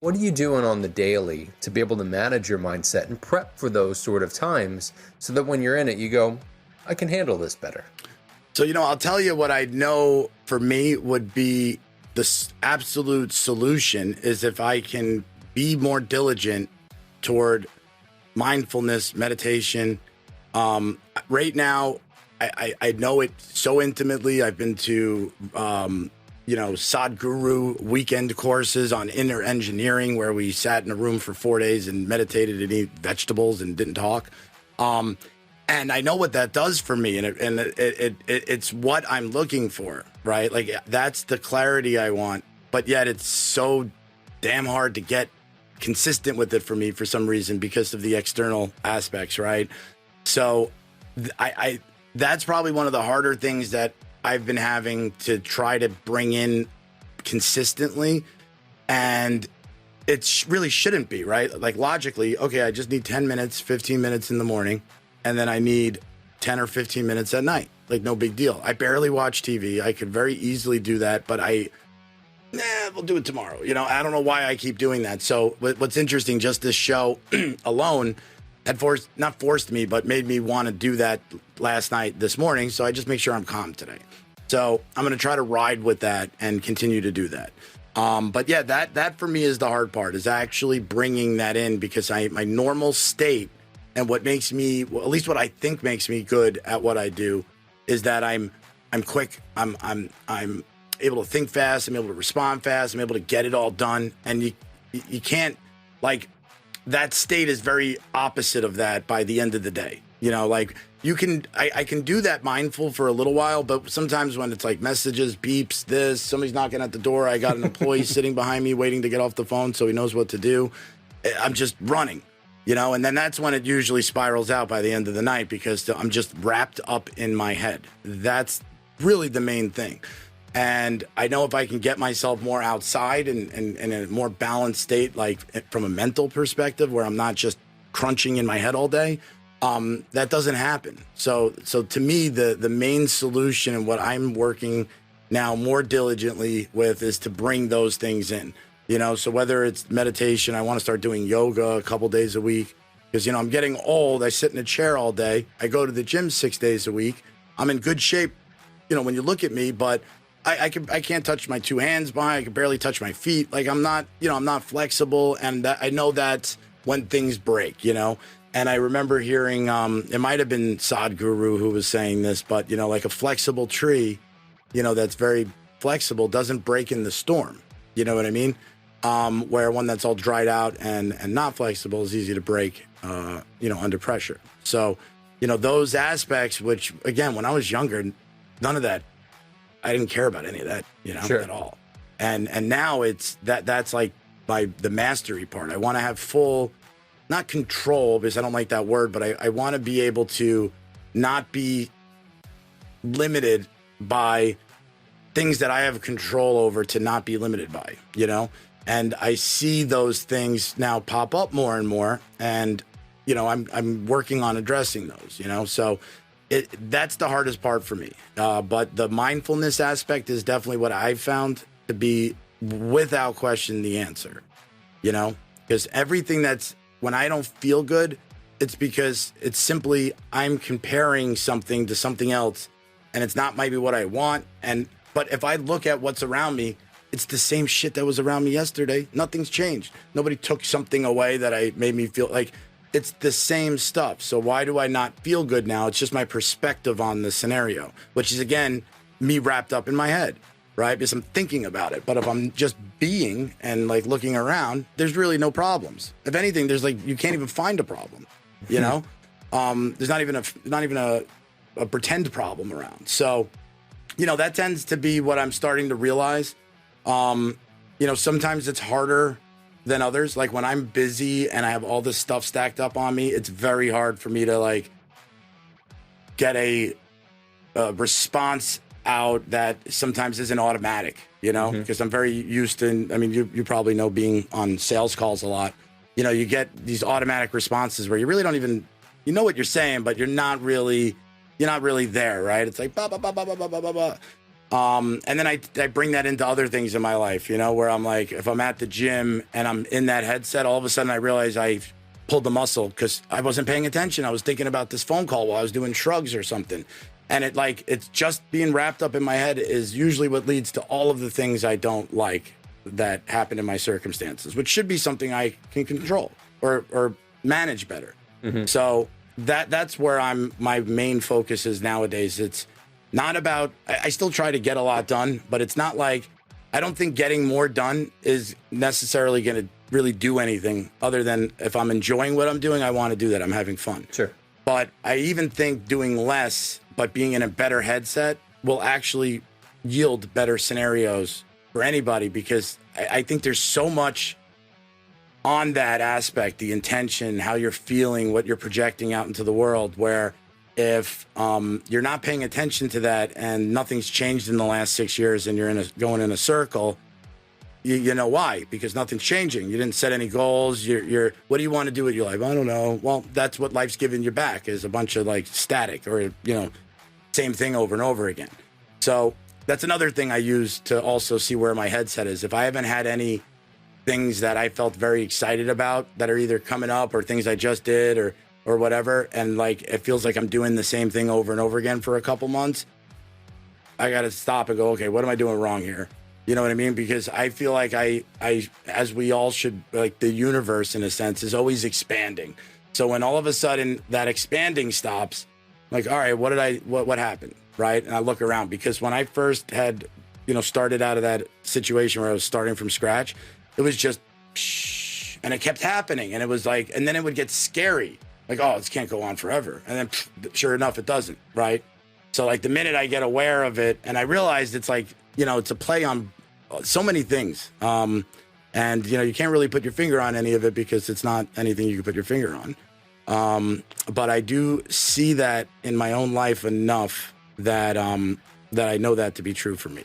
What are you doing on the daily to be able to manage your mindset and prep for those sort of times so that when you're in it, you go, I can handle this better? So, I'll tell you what I know for me would be the absolute solution is if I can be more diligent toward mindfulness, meditation. Right now, I know it so intimately. I've been to, Sadhguru weekend courses on inner engineering where we sat in a room for 4 days and meditated and ate vegetables and didn't talk. And I know what that does for me, and it's what I'm looking for, right? Like that's the clarity I want, but yet it's so damn hard to get consistent with it for me for some reason because of the external aspects, right? So I that's probably one of the harder things that I've been having to try to bring in consistently, and it really shouldn't be, right? Like logically, okay, I just need 10 minutes, 15 minutes in the morning, and then I need 10 or 15 minutes at night. Like no big deal. I barely watch TV. I could very easily do that, but we'll do it tomorrow. I don't know why I keep doing that. So what's interesting, just this show alone had not forced me, but made me want to do that last night, this morning. So I just make sure I'm calm today. So I'm going to try to ride with that and continue to do that. But yeah, that for me is the hard part, is actually bringing that in, because my normal state and what makes me, well, at least what I think makes me good at what I do, is that I'm quick. I'm able to think fast. I'm able to respond fast. I'm able to get it all done. And you can't, like, that state is very opposite of that by the end of the day. Like I can do that mindful for a little while, but sometimes when it's like messages, beeps, somebody's knocking at the door, I got an employee sitting behind me waiting to get off the phone so he knows what to do. I'm just running, and then that's when it usually spirals out by the end of the night, because I'm just wrapped up in my head. That's really the main thing. And I know if I can get myself more outside and in a more balanced state, like from a mental perspective, where I'm not just crunching in my head all day, that doesn't happen. So to me, the main solution and what I'm working now more diligently with is to bring those things in. So whether it's meditation, I want to start doing yoga a couple days a week, because, I'm getting old. I sit in a chair all day. I go to the gym 6 days a week. I'm in good shape, when you look at me, but I can't touch my two hands behind. I can barely touch my feet. Like I'm not flexible. And I know that's when things break, And I remember hearing, it might've been Sadhguru who was saying this, but like a flexible tree, that's very flexible doesn't break in the storm. You know what I mean? Where one that's all dried out and not flexible is easy to break, under pressure. So, those aspects, which again, when I was younger, none of that, I didn't care about any of that, Sure. at all. And now it's that's like the mastery part. I want to have full, not control, because I don't like that word, but I want to be able to not be limited by things that I have control over, to not be limited by, and I see those things now pop up more and more. And, I'm working on addressing those, so that's the hardest part for me. But the mindfulness aspect is definitely what I've found to be, without question, the answer, because everything when I don't feel good, it's because it's simply I'm comparing something to something else, and it's not maybe what I want. But if I look at what's around me, it's the same shit that was around me yesterday. Nothing's changed. Nobody took something away that made me feel like it's the same stuff. So why do I not feel good now? It's just my perspective on the scenario, which is, again, me wrapped up in my head, right? Because I'm thinking about it. But if I'm just being and like looking around, there's really no problems. If anything, there's you can't even find a problem, There's not even a pretend problem around. So, that tends to be what I'm starting to realize. Sometimes it's harder than others. Like when I'm busy and I have all this stuff stacked up on me, it's very hard for me to get a response out that sometimes isn't automatic, because I'm very used to, you probably know, being on sales calls a lot, you get these automatic responses where you really don't even, know what you're saying, but you're not really there, right? It's like, bah, bah, bah, bah, bah, bah, bah, bah. And then I bring that into other things in my life, where I'm like, if I'm at the gym and I'm in that headset, all of a sudden I realize I pulled the muscle because I wasn't paying attention. I was thinking about this phone call while I was doing shrugs or something. And it's just being wrapped up in my head is usually what leads to all of the things I don't like that happen in my circumstances, which should be something I can control or manage better. Mm-hmm. So that's where my main focus is nowadays. It's not about, I still try to get a lot done, but it's not like, I don't think getting more done is necessarily going to really do anything other than if I'm enjoying what I'm doing, I want to do that. I'm having fun. Sure. But I even think doing less, but being in a better headset will actually yield better scenarios for anybody, because I think there's so much on that aspect, the intention, how you're feeling, what you're projecting out into the world, where if you're not paying attention to that and nothing's changed in the last 6 years and you're going in a circle, you know why? Because nothing's changing. You didn't set any goals. You're what do you want to do with your life? I don't know. Well, that's what life's giving you back, is a bunch of like static or, same thing over and over again. So that's another thing I use to also see where my headset is. If I haven't had any things that I felt very excited about that are either coming up or things I just did or whatever, and like it feels like I'm doing the same thing over and over again for a couple months, I got to stop and go, okay, what am I doing wrong here? You know what I mean? Because I feel like I, as we all should, like the universe in a sense is always expanding. So when all of a sudden that expanding stops, I'm like, all right, what happened? Right. And I look around, because when I first had, started out of that situation where I was starting from scratch, it was just, and it kept happening. And it was like, and then it would get scary. Like, oh, this can't go on forever. And then sure enough, it doesn't. Right. So like the minute I get aware of it and I realized it's like, it's a play on so many things. And, you can't really put your finger on any of it because it's not anything you can put your finger on. But I do see that in my own life enough that I know that to be true for me,